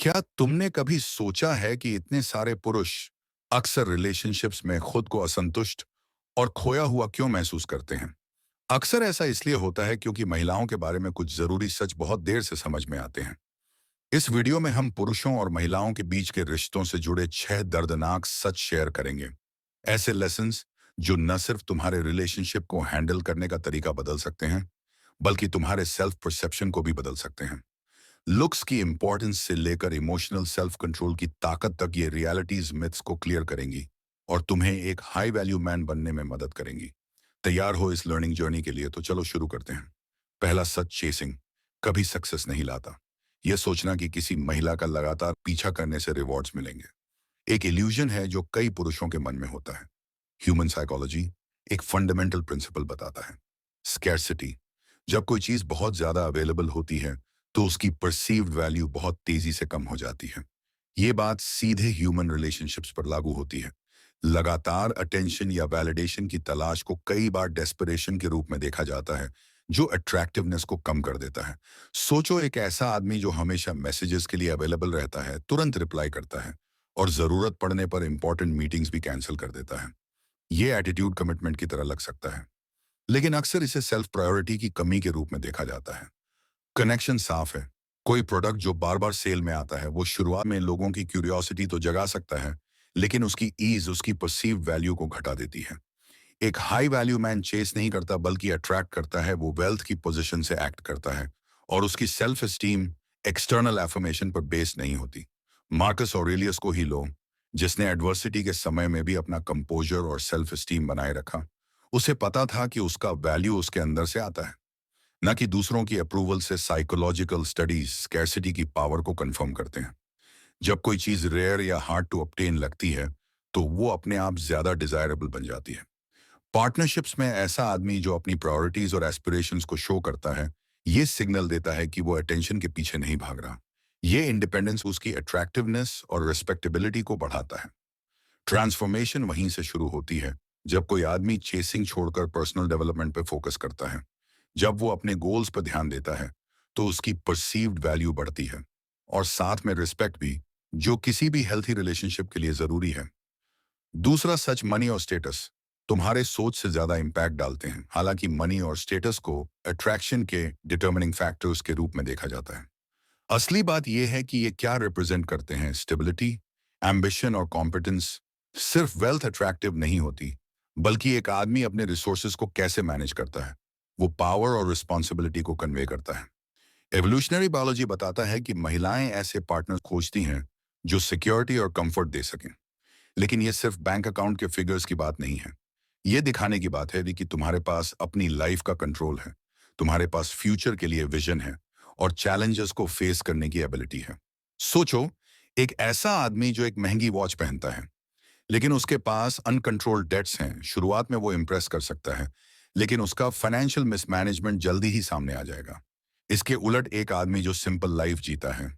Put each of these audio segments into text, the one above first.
क्या तुमने कभी सोचा है कि इतने सारे पुरुष अक्सर रिलेशनशिप्स में खुद को असंतुष्ट और खोया हुआ क्यों महसूस करते हैं? अक्सर ऐसा इसलिए होता है क्योंकि महिलाओं के बारे में कुछ जरूरी सच बहुत देर से समझ में आते हैं। इस वीडियो में हम पुरुषों और महिलाओं के बीच के रिश्तों से जुड़े 6 दर्दनाक सच शेयर करेंगे। ऐसे लेसन्स जो न सिर्फ तुम्हारे रिलेशनशिप को हैंडल करने का तरीका बदल सकते हैं, बल्कि तुम्हारे सेल्फ परसेप्शन को भी बदल सकते हैं। लुक्स की इंपॉर्टेंस से लेकर इमोशनल सेल्फ कंट्रोल की ताकत तक ये रियलिटीज मिथ्स को क्लियर करेंगी और तुम्हें एक हाई वैल्यू मैन बनने में मदद करेंगी। तैयार हो इस लर्निंग जर्नी के लिए? तो चलो शुरू करते हैं। पहला सच, चेसिंग कभी सक्सेस नहीं लाता। यह सोचना कि किसी महिला का लगातार पीछा करने से रिवॉर्ड्स मिलेंगे एक इल्यूजन है जो कई पुरुषों के मन में होता है। ह्यूमन साइकोलॉजी एक फंडामेंटल प्रिंसिपल बताता है, स्कैर्सिटी। जब कोई चीज बहुत ज्यादा अवेलेबल होती है तो उसकी परसीव्ड वैल्यू बहुत तेजी से कम हो जाती है। ये बात सीधे ह्यूमन रिलेशनशिप्स पर लागू होती है। लगातार अटेंशन या वैलिडेशन की तलाश को कई बार डेस्परेशन के रूप में देखा जाता है, जो अट्रैक्टिवनेस को कम कर देता है। सोचो, एक ऐसा आदमी जो हमेशा मैसेजेस के लिए अवेलेबल रहता है, तुरंत रिप्लाई करता है और जरूरत पड़ने पर इंपॉर्टेंट मीटिंग्स भी कैंसिल कर देता है। ये एटीट्यूड कमिटमेंट की तरह लग सकता है, लेकिन अक्सर इसे सेल्फ प्रायोरिटी की कमी के रूप में देखा जाता है। कनेक्शन साफ है। कोई प्रोडक्ट जो बार बार सेल में आता है वो शुरुआत में लोगों की क्यूरियोसिटी तो जगा सकता है, लेकिन उसकी ईज उसकी परसीव्ड वैल्यू को घटा देती है। एक हाई वैल्यू मैन चेस नहीं करता बल्कि अट्रैक्ट करता है। वो वेल्थ की पोजीशन से एक्ट करता है और उसकी सेल्फ एस्टीम एक्सटर्नल एफर्मेशन पर बेस्ड नहीं होती। मार्कस ऑरेलियस को ही लो, जिसने एडवर्सिटी के समय में भी अपना कंपोजर और सेल्फ एस्टीम बनाए रखा। उसे पता था कि उसका वैल्यू उसके अंदर से आता है, न कि दूसरों की अप्रूवल से। साइकोलॉजिकल स्टडीज स्कैर्सिटी की पावर को कंफर्म करते हैं। जब कोई चीज रेयर या हार्ड टू ऑब्टेन लगती है तो वो अपने आप ज्यादा डिजायरेबल बन जाती है। पार्टनरशिप्स में ऐसा आदमी जो अपनी प्रायोरिटीज और एस्पिरेशंस को शो करता है, ये सिग्नल देता है कि वो अटेंशन के पीछे नहीं भाग रहा। ये इंडिपेंडेंस उसकी अट्रैक्टिवनेस और रिस्पेक्टेबिलिटी को बढ़ाता है। ट्रांसफॉर्मेशन वहीं से शुरू होती है, जब कोई आदमी चेसिंग छोड़कर पर्सनल डेवलपमेंट पर फोकस करता है। जब वो अपने गोल्स पर ध्यान देता है तो उसकी परसीव्ड वैल्यू बढ़ती है और साथ में रिस्पेक्ट भी, जो किसी भी हेल्थी रिलेशनशिप के लिए जरूरी है। दूसरा सच, मनी और स्टेटस तुम्हारे सोच से ज्यादा इंपैक्ट डालते हैं। हालांकि मनी और स्टेटस को अट्रैक्शन के डिटर्मिनिंग फैक्टर्स के रूप में देखा जाता है, असली बात यह है कि ये क्या रिप्रेजेंट करते हैं। स्टेबिलिटी, एम्बिशन और कॉम्पिटेंस। सिर्फ वेल्थ अट्रैक्टिव नहीं होती, बल्कि एक आदमी अपने रिसोर्सेज को कैसे मैनेज करता है, वो पावर और रिस्पॉन्सिबिलिटी को कन्वे करता है। एवोल्यूशनरी बायोलॉजी बताता है कि महिलाएं ऐसे पार्टनर खोजती हैं जो सिक्योरिटी और कंफर्ट दे सकें। लेकिन ये सिर्फ बैंक अकाउंट के फिगर्स की बात नहीं है। ये दिखाने की बात है कि तुम्हारे पास अपनी लाइफ का कंट्रोल है, तुम्हारे पास फ्यूचर के लिए विजन है और चैलेंजेस को फेस करने की एबिलिटी है। सोचो, एक ऐसा आदमी जो एक महंगी वॉच पहनता है लेकिन उसके पास अनकंट्रोल्ड डेट्स हैं। शुरुआत में वो इम्प्रेस कर सकता है, लेकिन उसका फाइनेंशियल मिसमैनेजमेंट जल्दी ही सामने आ जाएगा। इसके उलट एक आदमी जो सिंपल लाइफ जीता है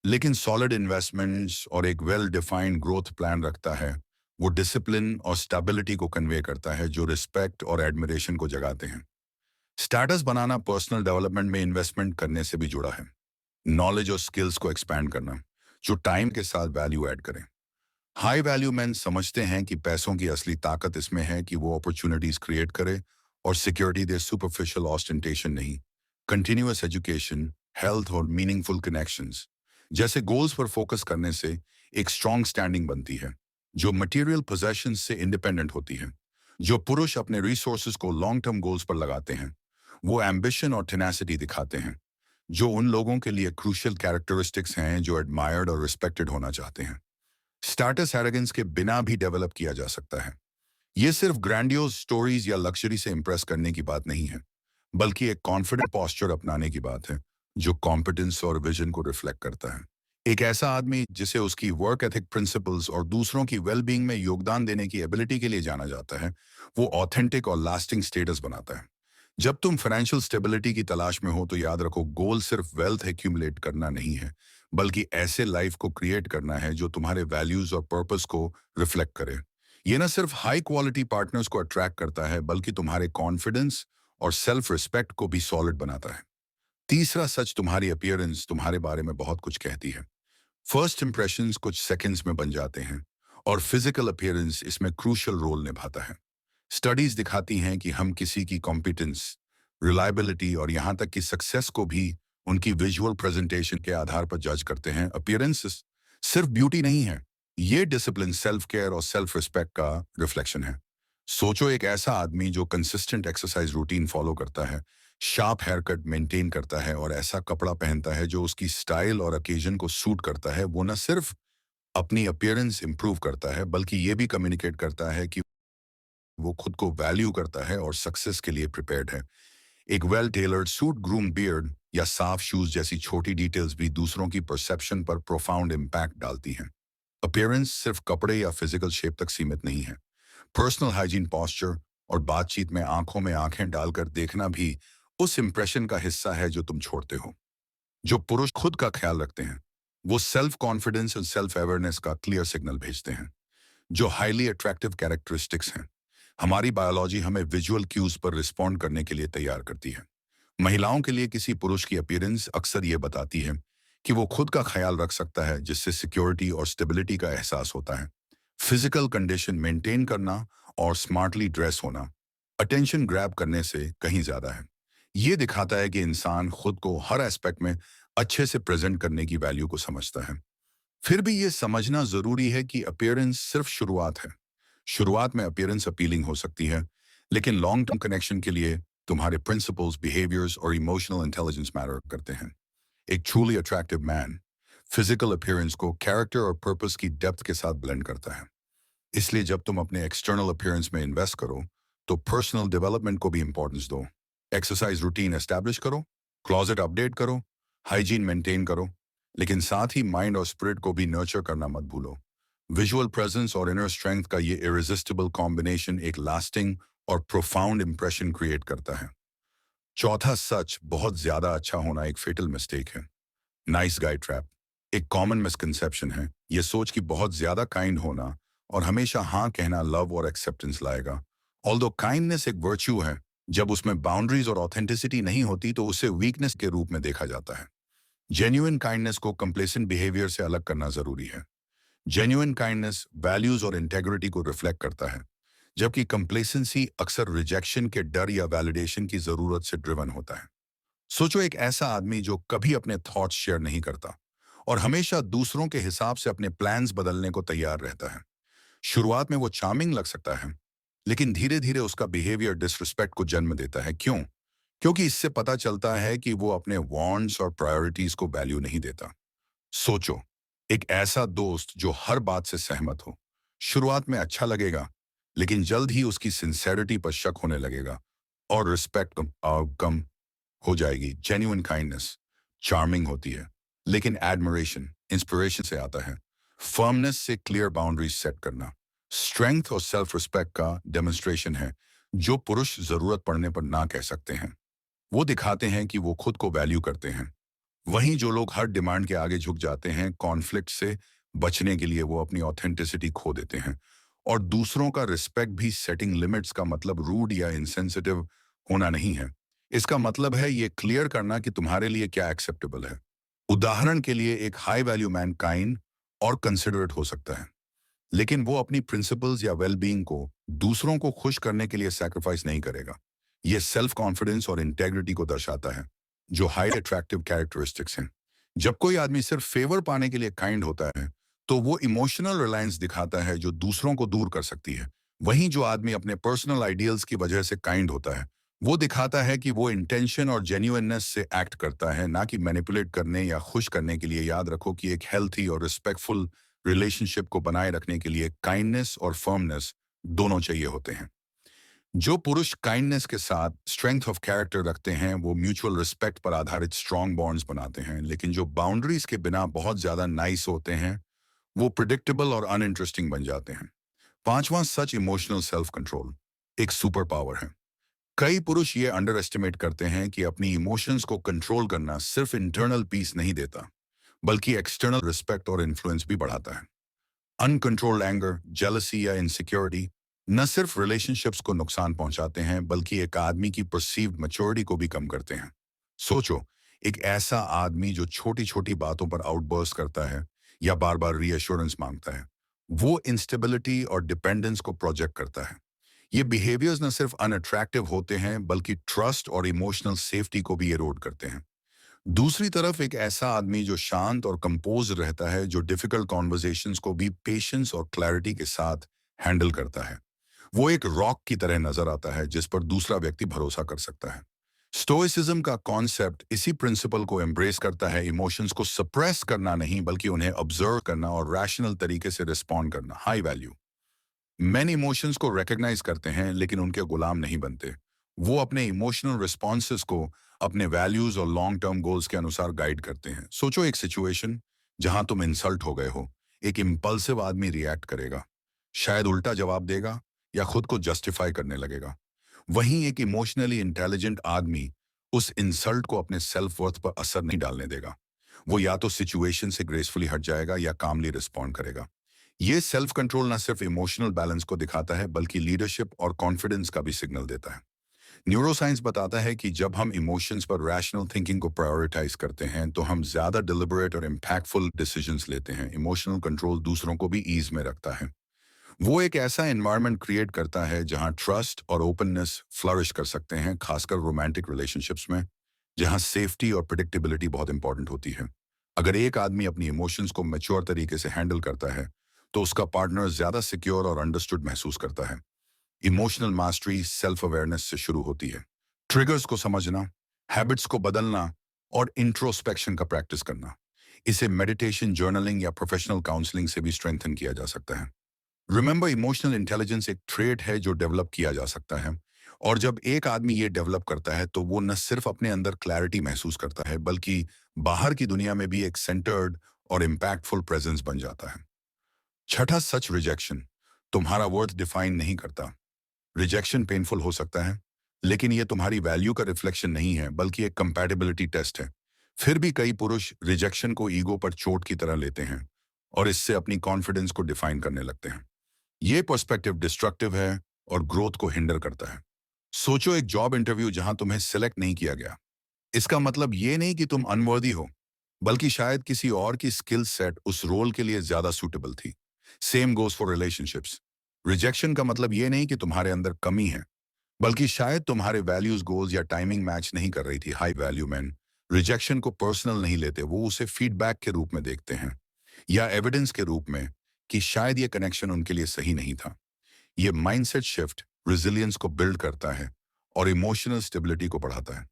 लेकिन सॉलिड इन्वेस्टमेंट्स और एक वेल डिफाइंड ग्रोथ प्लान रखता है, वो डिसिप्लिन और स्टेबिलिटी को कन्वे करता है, जो रिस्पेक्ट और एडमिरेशन को जगाते हैं। स्टेटस बनाना पर्सनल डेवलपमेंट में इन्वेस्टमेंट करने से भी जुड़ा है। नॉलेज और स्किल्स को एक्सपैंड करना, जो टाइम के साथ वैल्यू ऐड करें। हाई वैल्यू मैन समझते हैं कि पैसों की असली ताकत इसमें है कि वो अपॉर्चुनिटीज क्रिएट करे और सिक्योरिटी दे, सुपरफिशियल ऑस्टेंटेशन नहीं। कंटिन्यूअस एजुकेशन, हेल्थ और मीनिंगफुल कनेक्शंस जैसे गोल्स पर फोकस करने से एक स्ट्रॉन्ग स्टैंडिंग बनती है, जो मटेरियल पोजेशंस से इंडिपेंडेंट होती है। जो पुरुष अपने रिसोर्सेज को लॉन्ग टर्म गोल्स पर लगाते हैं, वो एम्बिशन और टेनासिटी दिखाते हैं, जो उन लोगों के लिए क्रूशियल कैरेक्टरिस्टिक्स हैं जो एडमायर्ड और रिस्पेक्टेड होना चाहते हैं। स्टेटस एरोगेंस के बिना भी डेवलप किया जा सकता है। ये सिर्फ ग्रैंडियोज स्टोरीज या लग्जरी से इंप्रेस करने की बात नहीं है, बल्कि एक कॉन्फिडेंट पॉस्चर अपनाने की बात है, जो कॉम्पिटेंस और विजन को रिफ्लेक्ट करता है। एक ऐसा आदमी जिसे उसकी वर्क एथिक प्रिंसिपल्स और दूसरों की वेलबींग में योगदान देने की एबिलिटी के लिए जाना जाता है, वो ऑथेंटिक और लास्टिंग स्टेटस बनाता है। जब तुम फाइनेंशियल स्टेबिलिटी की तलाश में हो तो याद रखो, गोल सिर्फ वेल्थ एक्यूमुलेट करना नहीं है, बल्कि ऐसे लाइफ को क्रिएट करना है जो तुम्हारे वैल्यूज और पर्पस को रिफ्लेक्ट करे। ये ना सिर्फ हाई क्वालिटी पार्टनर्स को अट्रैक्ट करता है, बल्कि तुम्हारे कॉन्फिडेंस और सेल्फ रिस्पेक्ट को भी सॉलिड बनाता है। तीसरा सच, तुम्हारी अपीयरेंस तुम्हारे बारे में बहुत कुछ कहती है। फर्स्ट इंप्रेशंस कुछ सेकंड्स में बन जाते हैं और फिजिकल अपीयरेंस इसमें क्रूशियल रोल निभाता है। स्टडीज दिखाती हैं कि हम किसी की कॉम्पिटेंस, रिलायबिलिटी और यहाँ तक कि सक्सेस को भी उनकी विजुअल प्रेजेंटेशन के आधार पर जज करते हैं। अपीयरेंस सिर्फ ब्यूटी नहीं है, ये डिसिप्लिन, सेल्फ केयर और सेल्फ रिस्पेक्ट का रिफ्लेक्शन है। सोचो एक ऐसा आदमी जो कंसिस्टेंट एक्सरसाइज रूटीन फॉलो करता है, शार्प हेयर कट मेंटेन करता है और ऐसा कपड़ा पहनता है जो उसकी स्टाइल और ओकेजन को सूट करता है। वो न सिर्फ अपनी अपीयरेंस इंप्रूव करता है बल्कि ये भी कम्युनिकेट करता है कि वो खुद को वैल्यू करता है और सक्सेस के लिए प्रिपेयर्ड है। एक well tailored suit, groom beard या साफ शूज जैसी छोटी डिटेल्स भी दूसरों की परसेप्शन पर प्रोफाउंड इम्पैक्ट डालती हैं। अपीयरेंस सिर्फ कपड़े या फिजिकल शेप तक सीमित नहीं है। पर्सनल हाइजीन, पॉस्चर और बातचीत में आंखों में आंखें डालकर देखना भी उस इंप्रेशन का हिस्सा है जो तुम छोड़ते हो। जो पुरुष खुद का ख्याल रखते हैं वो सेल्फ कॉन्फिडेंस और सेल्फ अवेयरनेस का क्लियर सिग्नल भेजते हैं। जो हाईली अट्रैक्टिव कैरेक्टरिस्टिक्स हैं, हमारी बायोलॉजी हमें विजुअल क्यूज पर रिस्पॉन्ड करने के लिए तैयार करती है। महिलाओं के लिए किसी पुरुष की अपीयरेंस अक्सर ये बताती है कि वो खुद का ख्याल रख सकता है, जिससे सिक्योरिटी और स्टेबिलिटी का एहसास होता है। फिजिकल कंडीशन मेंटेन करना और स्मार्टली ड्रेस होना अटेंशन ग्रैब करने से कहीं ज्यादा है। ये दिखाता है कि इंसान खुद को हर एस्पेक्ट में अच्छे से प्रेजेंट करने की वैल्यू को समझता है। फिर भी ये समझना जरूरी है कि अपीयरेंस सिर्फ शुरुआत है। शुरुआत में अपीयरेंस अपीलिंग हो सकती है, लेकिन लॉन्ग टर्म कनेक्शन के लिए तुम्हारे प्रिंसिपल्स, बिहेवियर्स और इमोशनल इंटेलिजेंस मैटर करते हैं। एक truly attractive man physical appearance को कैरेक्टर और पर्पस की डेप्थ के साथ ब्लेंड करता है। इसलिए जब तुम अपने एक्सटर्नल अपीयरेंस में इन्वेस्ट करो तो पर्सनल डेवलपमेंट को भी इंपॉर्टेंस दो। एक्सरसाइज रूटीन एस्टैब्लिश करो, क्लॉजेट अपडेट करो, हाइजीन मेंटेन करो, लेकिन साथ ही माइंड और स्पिरिट को भी नर्चर करना मत भूलो। विजुअल प्रेजेंस और इनर स्ट्रेंथ का ये इरेजिस्टिबल कॉम्बिनेशन एक लास्टिंग और प्रोफाउंड इंप्रेशन क्रिएट करता है। चौथा सच, बहुत ज्यादा अच्छा होना एक फेटल मिस्टेक है। नाइस गाय ट्रैप एक कॉमन मिसकंसेप्शन है। ये सोच कि बहुत ज्यादा काइंड होना और हमेशा हाँ कहना लव और एक्सेप्टेंस लाएगा। ऑल्दो काइंडनेस एक वर्च्यू है, जब उसमें बाउंड्रीज और ऑथेंटिसिटी नहीं होती तो उसे वीकनेस के रूप में देखा जाता है। जेन्युइन काइंडनेस को कंप्लेसेंट बिहेवियर से अलग करना जरूरी है। जेन्युइन काइंडनेस वैल्यूज और इंटेग्रिटी को रिफ्लेक्ट करता है, जबकि कंप्लेसेंसी अक्सर रिजेक्शन के डर या वैलिडेशन की जरूरत से ड्रिवन होता है। सोचो एक ऐसा आदमी जो कभी अपने थॉट्स शेयर नहीं करता और हमेशा दूसरों के हिसाब से अपने प्लान्स बदलने को तैयार रहता है। शुरुआत में वो चार्मिंग लग सकता है, लेकिन धीरे धीरे उसका बिहेवियर डिसरिस्पेक्ट को जन्म देता है। क्यों? क्योंकि इससे पता चलता है कि वो अपने वांट्स और प्रायोरिटीज को वैल्यू नहीं देता। सोचो एक ऐसा दोस्त जो हर बात से सहमत हो। शुरुआत में अच्छा लगेगा, लेकिन जल्द ही उसकी सिंसेरिटी पर शक होने लगेगा और रिस्पेक्ट कम हो जाएगी। जेन्युइन काइंडनेस चार्मिंग होती है, लेकिन एडमिरेशन, इंस्पिरेशन से आता है। फर्मनेस से क्लियर बाउंड्रीज सेट करना स्ट्रेंथ और सेल्फ रिस्पेक्ट का डेमोन्स्ट्रेशन है, जो पुरुष जरूरत पड़ने पर ना कह सकते हैं। वो दिखाते हैं कि वो खुद को वैल्यू करते हैं। वहीं जो लोग हर डिमांड के आगे झुक जाते हैं, कॉन्फ्लिक्ट से बचने के लिए वो अपनी ऑथेंटिसिटी खो देते हैं। और दूसरों का रिस्पेक्ट भी सेटिंग लिमिट्स का मतलब रूड या इंसेंसिटिव होना नहीं है। इसका मतलब है ये क्लियर करना कि तुम्हारे लिए क्या एक्सेप्टेबल है। उदाहरण के लिए एक हाई वैल्यू मैन काइंड और कंसिडरेट हो सकता है, लेकिन वो अपनी प्रिंसिपल्स या वेलबींग को दूसरों को खुश करने के लिए सैक्रिफाइस नहीं करेगा। ये सेल्फ कॉन्फिडेंस और इंटेग्रिटी को दर्शाता है, जो हाई अट्रैक्टिव कैरेक्टरिस्टिक्स हैं। जब कोई आदमी सिर्फ फेवर पाने के लिए काइंड होता है तो वो इमोशनल रिलायंस दिखाता है, जो दूसरों को दूर कर सकती है। वहीं जो आदमी अपने पर्सनल आइडियल्स की वजह से काइंड होता है, वो दिखाता है कि वो इंटेंशन और जेन्युइननेस से एक्ट करता है, ना कि मैनिपुलेट करने या खुश करने के लिए। याद रखो कि एक हेल्थी और रिस्पेक्टफुल रिलेशनशिप को बनाए रखने के लिए काइंडनेस और फर्मनेस दोनों चाहिए होते हैं। जो पुरुष काइंडनेस के साथ स्ट्रेंथ ऑफ कैरेक्टर रखते हैं वो म्यूचुअल रिस्पेक्ट पर आधारित स्ट्रॉन्ग बॉन्ड्स बनाते हैं, लेकिन जो बाउंड्रीज के बिना बहुत ज्यादा नाइस होते हैं वो प्रिडिक्टेबल और अनइंटरेस्टिंग बन जाते हैं। पांचवां सच, इमोशनल सेल्फ कंट्रोल एक सुपर पावर है। कई पुरुष ये अंडर एस्टिमेट करते हैं कि अपनी इमोशंस को कंट्रोल करना सिर्फ इंटरनल पीस नहीं देता, बल्कि एक्सटर्नल रिस्पेक्ट और इन्फ्लुएंस भी बढ़ाता है। अनकंट्रोल्ड एंगर, जेलसी या इनसिक्योरिटी न सिर्फ रिलेशनशिप्स को नुकसान पहुंचाते हैं, बल्कि एक आदमी की परसीव्ड मैच्योरिटी को भी कम करते हैं। सोचो एक ऐसा आदमी जो छोटी छोटी बातों पर आउटबर्स्ट करता है या बार बार रीअश्योरेंस मांगता है। वो इंस्टेबिलिटी और डिपेंडेंस को प्रोजेक्ट करता है। ये बिहेवियर्स न सिर्फ अनअट्रैक्टिव होते हैं बल्कि ट्रस्ट और इमोशनल सेफ्टी को भी एरोड करते हैं। दूसरी तरफ एक ऐसा आदमी जो शांत और कंपोज रहता है, जो डिफिकल्ट कॉन्वर्जेशंस को भी पेशेंस और क्लैरिटी के साथ हैंडल करता है, वो एक रॉक की तरह नजर आता है जिस पर दूसरा व्यक्ति भरोसा कर सकता है। स्टोइसिज्म का कॉन्सेप्ट इसी प्रिंसिपल को एम्ब्रेस करता है, इमोशंस को सप्रेस करना नहीं बल्कि उन्हें ऑब्जर्व करना और रैशनल तरीके से रिस्पॉन्ड करना। हाई वैल्यू मैन इमोशंस को रिकग्नाइज करते हैं लेकिन उनके गुलाम नहीं बनते। वो अपने इमोशनल रिस्पॉन्सेस को अपने वैल्यूज और लॉन्ग टर्म गोल्स के अनुसार गाइड करते हैं। सोचो एक सिचुएशन जहां तुम इंसल्ट हो गए हो। एक इम्पल्सिव आदमी रिएक्ट करेगा, शायद उल्टा जवाब देगा या खुद को जस्टिफाई करने लगेगा। वहीं एक इमोशनली इंटेलिजेंट आदमी उस इंसल्ट को अपने सेल्फ वर्थ पर असर नहीं डालने देगा। वो या तो सिचुएशन से ग्रेसफुली हट जाएगा या कामली रिस्पॉन्ड करेगा। ये सेल्फ कंट्रोल ना सिर्फ इमोशनल बैलेंस को दिखाता है बल्कि लीडरशिप और कॉन्फिडेंस का भी सिग्नल देता है। न्यूरोसाइंस बताता है कि जब हम इमोशंस पर रैशनल थिंकिंग को प्रायोरिटाइज करते हैं तो हम ज्यादा डिलिबरेट और इम्पैक्टफुल डिसीजंस लेते हैं। इमोशनल कंट्रोल दूसरों को भी ईज में रखता है। वो एक ऐसा एनवायरनमेंट क्रिएट करता है जहां ट्रस्ट और ओपननेस फ्लरिश कर सकते हैं, खासकर रोमांटिक रिलेशनशिप्स में जहां सेफ्टी और प्रिडिक्टेबिलिटी बहुत इंपॉर्टेंट होती है। अगर एक आदमी अपनी इमोशंस को मैच्योर तरीके से हैंडल करता है तो उसका पार्टनर ज्यादा सिक्योर और अंडरस्टूड महसूस करता है। इमोशनल मास्टरी सेल्फ अवेयरनेस से शुरू होती है। ट्रिगर्स को समझना, हैबिट्स को बदलना और इंट्रोस्पेक्शन का प्रैक्टिस करना। इसे मेडिटेशन, जर्नलिंग या प्रोफेशनल काउंसलिंग से भी स्ट्रेंथन किया जा सकता है। रिमेंबर, इमोशनल इंटेलिजेंस एक ट्रेट है जो डेवलप किया जा सकता है। और जब एक आदमी ये डेवलप करता है तो वो न सिर्फ अपने अंदर क्लैरिटी महसूस करता है बल्कि बाहर की दुनिया में भी एक सेंटर्ड और इम्पैक्टफुल प्रेजेंस बन जाता है। छठा सच, रिजेक्शन तुम्हारा वर्थ डिफाइन नहीं करता। रिजेक्शन पेनफुल हो सकता है लेकिन यह तुम्हारी वैल्यू का रिफ्लेक्शन नहीं है बल्कि एक कंपैटिबिलिटी टेस्ट है। फिर भी कई पुरुष रिजेक्शन को ईगो पर चोट की तरह लेते हैं और इससे अपनी कॉन्फिडेंस को डिफाइन करने लगते हैं। ये पर्सपेक्टिव डिस्ट्रक्टिव है और ग्रोथ को हिंडर करता है। सोचो एक जॉब इंटरव्यू जहां तुम्हें सिलेक्ट नहीं किया गया। इसका मतलब ये नहीं कि तुम अनवर्दी हो बल्कि शायद किसी और की स्किल सेट उस रोल के लिए ज्यादा सूटेबल थी। Same goes for relationships. Rejection का मतलब ये नहीं कि तुम्हारे अंदर कमी है बल्कि शायद तुम्हारे वैल्यूज, गोल्स या टाइमिंग मैच नहीं कर रही थी। हाई वैल्यू मैन रिजेक्शन को पर्सनल नहीं लेते, वो उसे फीडबैक के रूप में देखते हैं या एविडेंस के रूप में कि शायद ये कनेक्शन उनके लिए सही नहीं था। ये माइंडसेट शिफ्ट रेजिलियंस को बिल्ड करता है और इमोशनल स्टेबिलिटी को बढ़ाता है।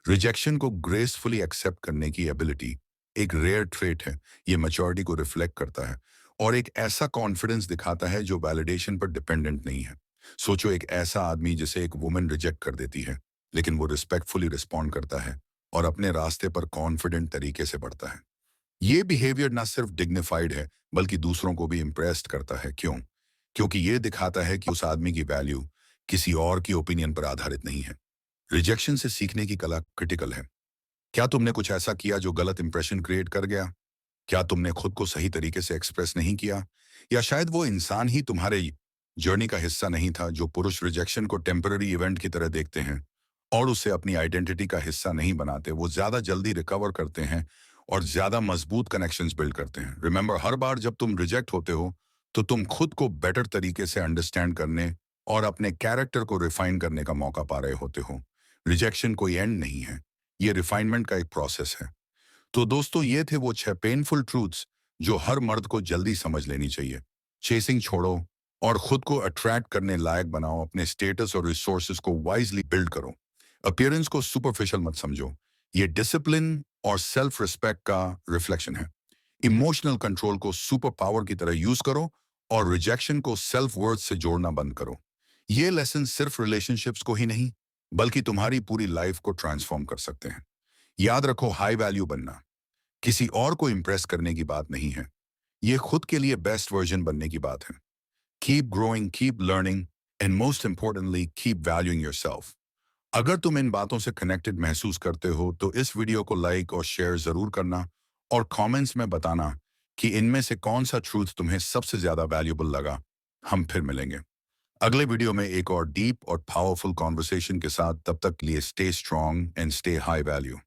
रिजेक्शन को ग्रेसफुली एक्सेप्ट करने की एबिलिटी एक रेयर ट्रेट है। ये मैच्योरिटी को रिफ्लेक्ट करता है और एक ऐसा कॉन्फिडेंस दिखाता है जो वैलिडेशन पर डिपेंडेंट नहीं है। सोचो एक ऐसा आदमी जिसे एक वुमन रिजेक्ट कर देती है लेकिन वो रिस्पेक्टफुली रिस्पॉन्ड करता है और अपने रास्ते पर कॉन्फिडेंट तरीके से बढ़ता है। ये बिहेवियर ना सिर्फ डिग्निफाइड है बल्कि दूसरों को भी इम्प्रेस्ड करता है। क्यों? क्योंकि ये दिखाता है कि उस आदमी की वैल्यू किसी और की ओपिनियन पर आधारित नहीं है। रिजेक्शन से सीखने की कला क्रिटिकल है। क्या तुमने कुछ ऐसा किया जो गलत इंप्रेशन क्रिएट कर गया? क्या तुमने खुद को सही तरीके से एक्सप्रेस नहीं किया? या शायद वो इंसान ही तुम्हारे जर्नी का हिस्सा नहीं था। जो पुरुष रिजेक्शन को टेम्पररी इवेंट की तरह देखते हैं और उसे अपनी आइडेंटिटी का हिस्सा नहीं बनाते, वो ज्यादा जल्दी रिकवर करते हैं और ज्यादा मजबूत कनेक्शंस बिल्ड करते हैं। रिमेंबर, हर बार जब तुम रिजेक्ट होते हो तो तुम खुद को बेटर तरीके से अंडरस्टैंड करने और अपने कैरेक्टर को रिफाइन करने का मौका पा रहे होते हो। रिजेक्शन कोई एंड नहीं है, ये रिफाइनमेंट का एक प्रोसेस है। तो दोस्तों, ये थे वो 6 पेनफुल ट्रूथ्स जो हर मर्द को जल्दी समझ लेनी चाहिए। चेसिंग छोड़ो और खुद को अट्रैक्ट करने लायक बनाओ। अपने स्टेटस और रिसोर्सेज को वाइजली बिल्ड करो। अपीयरेंस को सुपरफिशियल मत समझो, ये डिसिप्लिन और सेल्फ रिस्पेक्ट का रिफ्लेक्शन है। इमोशनल कंट्रोल को सुपर पावर की तरह यूज करो और रिजेक्शन को सेल्फ वर्थ से जोड़ना बंद करो। ये लेसन सिर्फ रिलेशनशिप्स को ही नहीं बल्कि तुम्हारी पूरी लाइफ को ट्रांसफॉर्म कर सकते हैं। याद रखो, हाई वैल्यू बनना किसी और को इम्प्रेस करने की बात नहीं है, ये खुद के लिए बेस्ट वर्जन बनने की बात है। Keep growing, keep learning and most importantly keep valuing yourself. अगर तुम इन बातों से कनेक्टेड महसूस करते हो तो इस वीडियो को लाइक और शेयर जरूर करना और कमेंट्स में बताना कि इनमें से कौन सा ट्रूथ तुम्हें सबसे ज्यादा वैल्यूबल लगा। हम फिर मिलेंगे अगले वीडियो में एक और डीप और पावरफुल कॉन्वर्सेशन के साथ। तब तक के लिए stay strong and stay high value.